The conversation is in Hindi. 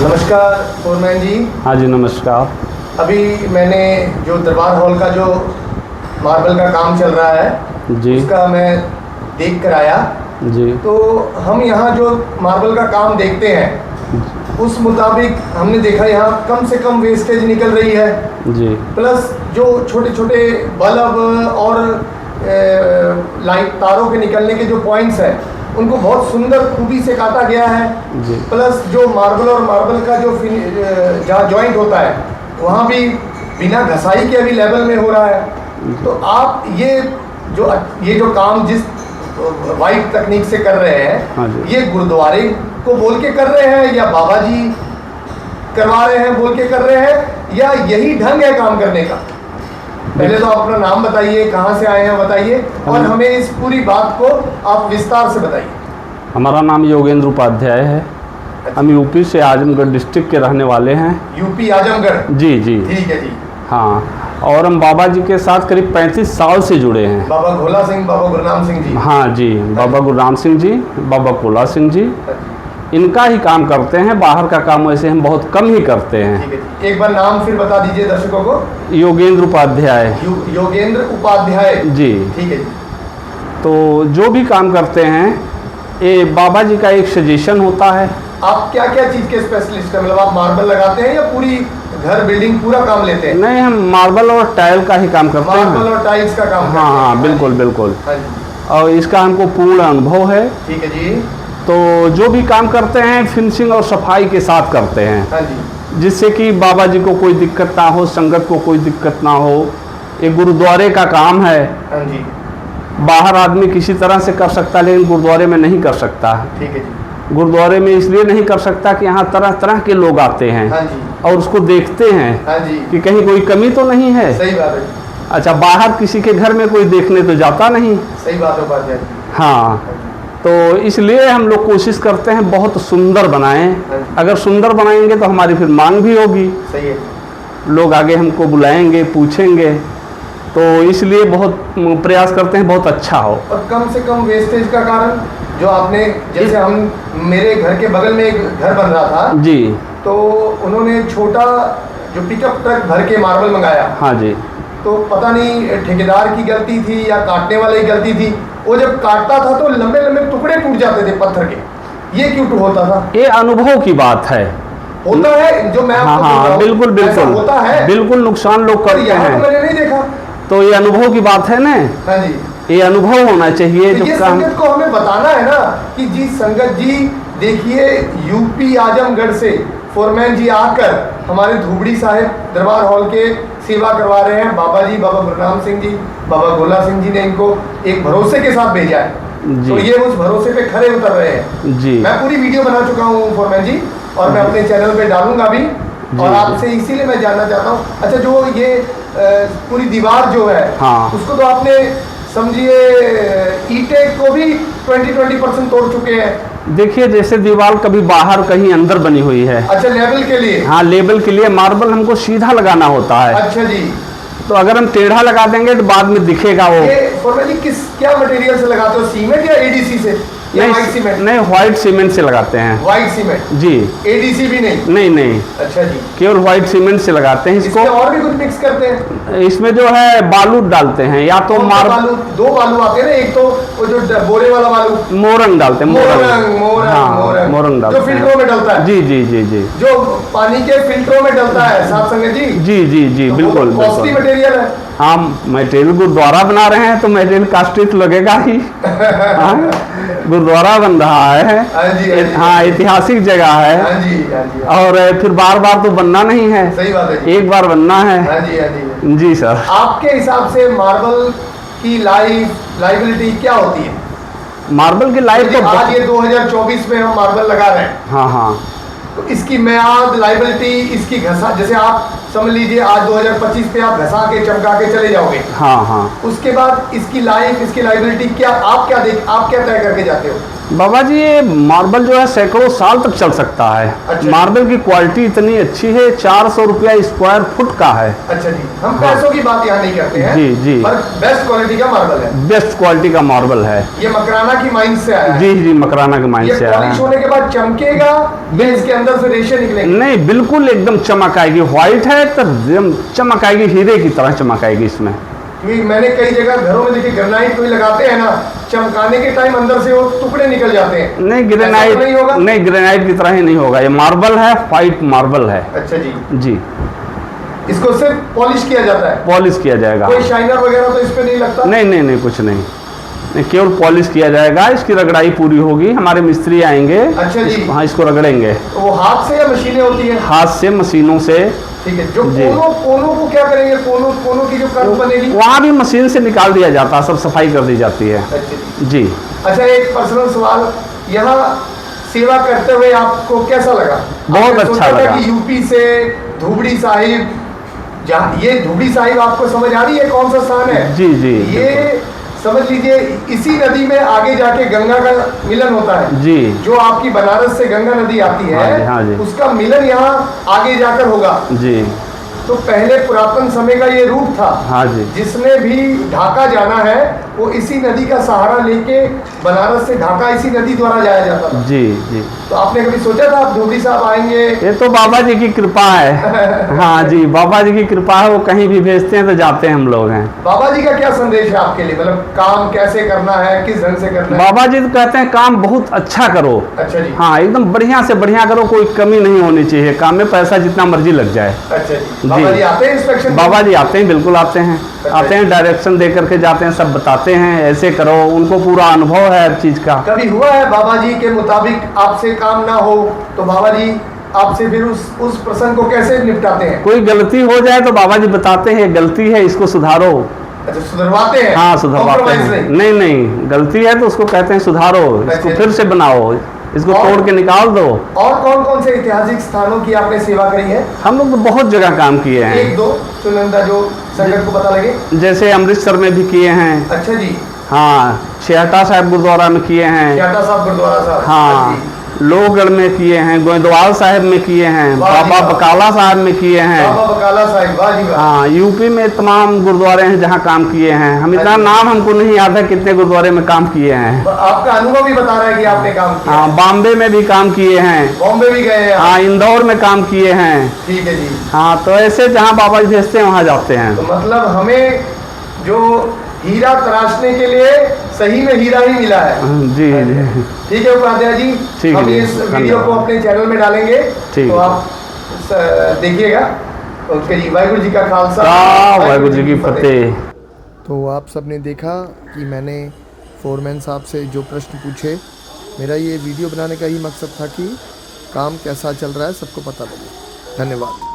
नमस्कार फोरमैन जी। हाँ जी नमस्कार। अभी मैंने जो दरबार हॉल का जो मार्बल का काम चल रहा है जी उसका मैं देख कर आया। जी तो हम यहाँ जो मार्बल का काम देखते हैं उस मुताबिक हमने देखा यहाँ कम से कम वेस्टेज निकल रही है जी प्लस जो छोटे छोटे बल्ब और लाइट तारों के निकलने के जो पॉइंट्स हैं उनको बहुत सुंदर खूबी से काटा गया है जी प्लस जो मार्बल और मार्बल का जो जहाँ जॉइंट होता है वहाँ भी बिना घसाई के अभी लेवल में हो रहा है। तो आप ये जो काम जिस वाइट तकनीक से कर रहे हाँ हैं जी। ये गुरुद्वारे को बोल के कर रहे हैं या बाबा जी करवा रहे हैं बोल के कर रहे हैं या यही ढंग है काम करने का? पहले तो आप अपना नाम बताइए, कहाँ से आए हैं बताइए और हमें इस पूरी बात को आप विस्तार से बताइए। हमारा नाम योगेंद्र उपाध्याय है। हम यूपी से आजमगढ़ डिस्ट्रिक्ट के रहने वाले हैं। यूपी आजमगढ़? जी जी ठीक है जी। हाँ, और हम बाबा जी के साथ करीब 35 साल से जुड़े हैं। बाबा भोला सिंह, बाबा गुरनाम सिंह जी? हाँ जी, बाबा गुरनाम सिंह जी, बाबा भोला सिंह जी, इनका ही काम करते हैं। बाहर का काम वैसे हम बहुत कम ही करते हैं। ठीक है, एक बार नाम फिर बता दीजिए दर्शकों को। योगेंद्र उपाध्याय। योगेंद्र उपाध्याय जी। ठीक है जी। तो जो भी काम करते हैं ये बाबा जी का एक सजेशन होता है। आप क्या क्या चीज़ के स्पेशलिस्ट हैं? मतलब आप मार्बल लगाते हैं या पूरी घर बिल्डिंग पूरा काम लेते हैं? नहीं, हम मार्बल और टाइल का ही काम करते हैं। मार्बल और टाइल्स का काम? हाँ हाँ बिल्कुल बिल्कुल। हाँ जी। और इसका हमको पूर्ण अनुभव है। ठीक है जी। तो जो भी काम करते हैं फिनिशिंग और सफाई के साथ करते हैं। हाँ जी। जिससे कि बाबा जी को कोई दिक्कत ना हो, संगत को कोई दिक्कत ना हो। ये गुरुद्वारे का काम है। हाँ जी। बाहर आदमी किसी तरह से कर सकता है लेकिन गुरुद्वारे में नहीं कर सकता। ठीक है जी। गुरुद्वारे में इसलिए नहीं कर सकता कि यहाँ तरह तरह के लोग आते हैं। हाँ जी। और उसको देखते हैं हाँ जी। कि कहीं कोई कमी तो नहीं है। सही बात है। अच्छा, बाहर किसी के घर में कोई देखने तो जाता नहीं। सही बात है उपाध्याय जी। हाँ, तो इसलिए हम लोग कोशिश करते हैं बहुत सुंदर बनाएं। अगर सुंदर बनाएंगे तो हमारी फिर मांग भी होगी। सही है। लोग आगे हमको बुलाएंगे, पूछेंगे। तो इसलिए बहुत प्रयास करते हैं बहुत अच्छा हो। और कम से कम वेस्टेज का कारण जो आपने, जैसे हम मेरे घर के बगल में एक घर बन रहा था जी, तो उन्होंने छोटा जो पिकअप ट्रक भर के मार्बल मंगाया। हाँ जी। तो पता नहीं ठेकेदार की गलती थी या काटने वाले की गलती थी, वो जब काटता था तो लंबे लंबे टुकड़े टूट जाते थे पत्थर के। ये क्यों होता था? ये अनुभव की बात है। होता है जो मैं हाँ आपको बोल रहा हाँ हूं, बिल्कुल ऐसा बिल्कुल होता है। बिल्कुल नुकसान लोग पर करते यहाँ तो हैं। मैंने नहीं देखा। तो ये अनुभव की बात है ना। हाँ जी। ये अनुभव होना चाहिए तो जो ये काम। संगत को हमें बताना है ना कि जी संगत जी देखिए यूपी आजमगढ़ से फोरमैन जी आकर हमारे धुबड़ी साहिब दरबार हॉल के सेवा करवा रहे हैं। बाबा जी, बाबा गुरनाम सिंह जी, बाबा गोला सिंह जी ने इनको एक भरोसे के साथ भेजा है। तो ये उस भरोसे पे खरे उतर रहे हैं जी। मैं पूरी वीडियो बना चुका हूँ फोरमैन जी और मैं अपने चैनल पे डालूंगा भी। और आपसे इसीलिए मैं जानना चाहता हूँ, अच्छा जो ये पूरी दीवार जो है हाँ। उसको तो आपने समझिए ईंटे को भी 20% तोड़ चुके हैं। देखिए, जैसे दीवार कभी बाहर कहीं अंदर बनी हुई है। अच्छा, लेवल के लिए? हाँ, लेवल के लिए मार्बल हमको सीधा लगाना होता है। अच्छा जी। तो अगर हम टेढ़ा लगा देंगे तो बाद में दिखेगा वो। ये फोरमैन जी क्या मटेरियल से लगाते हो, सीमेंट या एडीसी से या व्हाइट सीमेंट? नहीं, व्हाइट सीमेंट से लगाते हैं। व्हाइट सीमेंट जी। एडीसी भी नहीं? नहीं नहीं, अच्छा जी। केवल व्हाइट सीमेंट से लगाते हैं इसको। इसमें और भी कुछ मिक्स करते हैं? इसमें जो है बालू डालते हैं, या तो बालू, दो बालू आते हैं ना, एक तो वो जो बोरे वाला बालू, मोरंग डालते हैं। मोरंग हाँ, मोरंग डालते जो फिल्टरों में डलता है। जी जी जी जी, जो पानी के फिल्टरों में डलता है साथ संगत जी। जी जी जी बिल्कुल कॉस्टली बिल्कुल। मटेरियल है। हाँ, मटेरियल गुरुद्वारा बना रहे हैं तो मटेरियल कॉस्टली तो लगेगा ही। हाँ, गुरुद्वारा बन रहा है। हाँ जी, हाँ जी। हाँ, ऐतिहासिक जगह है। हाँ जी, हाँ जी। और फिर बार बार तो बनना नहीं है। सही बात है जी। एक बार बनना है। हाँ जी, हाँ जी। जी सर। आपके हिसाब से मार्बल की लाइबिलिटी क्या होती है? मार्बल की लाइफ तो आज ये 2024 में हम मार्बल लगा रहे हैं, हाँ हाँ, तो इसकी मियाद, लाइबिलिटी, इसकी घसा, जैसे आप समझ लीजिए आज 2025 पे आप घसा के चमका के चले जाओगे। हाँ हाँ। उसके बाद इसकी लाइफ, इसकी लाइबिलिटी क्या, आप क्या तय करके जाते हो? बाबा जी ये मार्बल जो है सैकड़ों साल तक चल सकता है। अच्छा। मार्बल की क्वालिटी इतनी अच्छी है, 400 रुपया स्क्वायर फुट का है। अच्छा जी, हम पैसों की बात यहाँ नहीं करते हैं। जी, जी। पर बेस्ट क्वालिटी का मार्बल है। बेस्ट क्वालिटी का मार्बल है। ये मकराना की माइन से आया है। जी जी, मकराना के माइन ये से आया पॉलिश है। होने के बाद चमकेगा या इसके अंदर से रेशे निकलेंगे? नहीं, बिल्कुल एकदम चमक आएगी। व्हाइट है तो एकदम चमक आएगी, हीरे की तरह चमक आएगी इसमें। क्योंकि मैंने कई जगह घरों में देखिए ग्रेनाइट कोई लगाते हैं ना, चमकाने के टाइम अंदर से वो टुकड़े निकल जाते हैं। नहीं, ऐसा ग्रेनाइट तो नहीं होगा? नहीं, ग्रेनाइट की तरह ही नहीं होगा। ये मार्बल है, व्हाइट मार्बल है। अच्छा जी, जी, इसको सिर्फ पॉलिश किया जाता है? पॉलिश किया जाएगा। कोई शाइनर वगैरह तो इस पे नहीं लगता? नहीं नहीं नहीं, कुछ नहीं, केवल पॉलिश किया जाएगा। इसकी रगड़ाई पूरी होगी, हमारे मिस्त्री आएंगे। अच्छा जी। हाँ, इसको रगड़ेंगे तो वो हाथ से या मशीनें होती है? हाथ से, मशीनों से। ठीक है। जो जी। कोनों को क्या करेंगे? कोनों की जो कर्व बनेगी वहाँ भी मशीन से निकाल दिया जाता है, सब सफाई कर दी जाती है। अच्छा जी। जी। अच्छा, एक पर्सनल सवाल, यहाँ सेवा करते हुए आपको कैसा लगा? बहुत आपने अच्छा सोचा था लगा। कि यूपी से धुबड़ी साहिब, जहाँ ये धुबड़ी साहिब आपको समझ आ रही है कौन सा स्थान है? जी जी, ये समझ लीजिए इसी नदी में आगे जाके गंगा का मिलन होता है। जी जो आपकी बनारस से गंगा नदी आती है, हाँ जी, हाँ जी। उसका मिलन यहाँ आगे जाकर होगा। जी। तो पहले पुरातन समय का ये रूट था। हाँ जी। जिसने भी ढाका जाना है वो इसी नदी का सहारा लेके बनारस से ढाका इसी नदी द्वारा जाया जाता था। जी जी। तो आपने कभी सोचा था आप धुबड़ी साहब आएंगे? ये तो बाबा जी की कृपा है। हाँ जी, बाबा जी की कृपा है, वो कहीं भी भेजते हैं तो जाते हैं हम लोग हैं। बाबा जी का क्या संदेश है आपके लिए? मतलब काम कैसे करना है, किस ढंग से करना है? बाबा जी तो कहते हैं काम बहुत अच्छा करो। अच्छा जी। हाँ, एकदम बढ़िया से बढ़िया करो, कोई कमी नहीं होनी चाहिए। काम में पैसा जितना मर्जी लग जाए। अच्छा जी। बाबा जी आते हैं इंस्पेक्शन? बाबा जी आते हैं, बिल्कुल आते हैं। आते हैं, डायरेक्शन दे करके जाते हैं, सब बताते हैं ऐसे करो। उनको पूरा अनुभव है हर चीज का। कभी हुआ है बाबा जी के मुताबिक आपसे काम ना हो तो बाबा जी आपसे फिर उस प्रसंग को कैसे निपटाते हैं? कोई गलती हो जाए तो बाबा जी बताते हैं गलती है, इसको सुधारो। अच्छा, सुधरवाते हैं? हाँ, सुधरवाते Compromise हैं। नहीं? नहीं नहीं, गलती है तो उसको कहते हैं सुधारो, इसको अच्छा। फिर से बनाओ, इसको और- तोड़ के निकाल दो। और कौन कौन से ऐतिहासिक स्थानों की आपने सेवा करी है? हम लोग तो बहुत जगह काम किए हैं। एक दो चुनिंदा जो संगत को पता लगे। जैसे अमृतसर में भी किए हैं। अच्छा जी। हाँ, छेहटा साहिब गुरुद्वारा में किए हैं। शाटा साहब गुरुद्वारा साहब। हाँ, जी। लोहगढ़ में किए हैं, गोइंदवाल साहिब में किए हैं, वाह जी बाबा वाह। बकाला साहब में किए हैं। बाबा बकाला साहिब, वाह जी वाह। हाँ, यूपी में तमाम गुरुद्वारे हैं जहाँ काम किए हैं। हम इतना अच्छा। नाम हमको नहीं याद है कितने गुरुद्वारे में काम किए हैं। आपका अनुभव भी बता रहा है कि आपने काम किया। हाँ, बॉम्बे में भी काम किए हैं। बॉम्बे भी गए हैं आप? हाँ, इंदौर में काम किए हैं। ठीक है जी। हाँ, तो ऐसे जहाँ बाबा जी भेजते हैं वहाँ जाते हैं। तो मतलब हमें जो हीरा तराशने के लिए सही में हीरा ही मिला है। जी जी। ठीक है उपाध्याय जी, ठीक हम है, इस वीडियो धन्यवाद। को अपने चैनल में डालेंगे, ठीक तो है। आप देखिएगा। ओके जी, वाहिगुरु जी का खालसा, वाहिगुरु जी की फतेह। तो आप सबने देखा कि मैंने फोरमैन साहब से जो प्रश्न पूछे, मेरा ये वीडियो बनाने का ही मकसद था कि काम कैसा चल रहा है सबको पता लगे। धन्यवाद।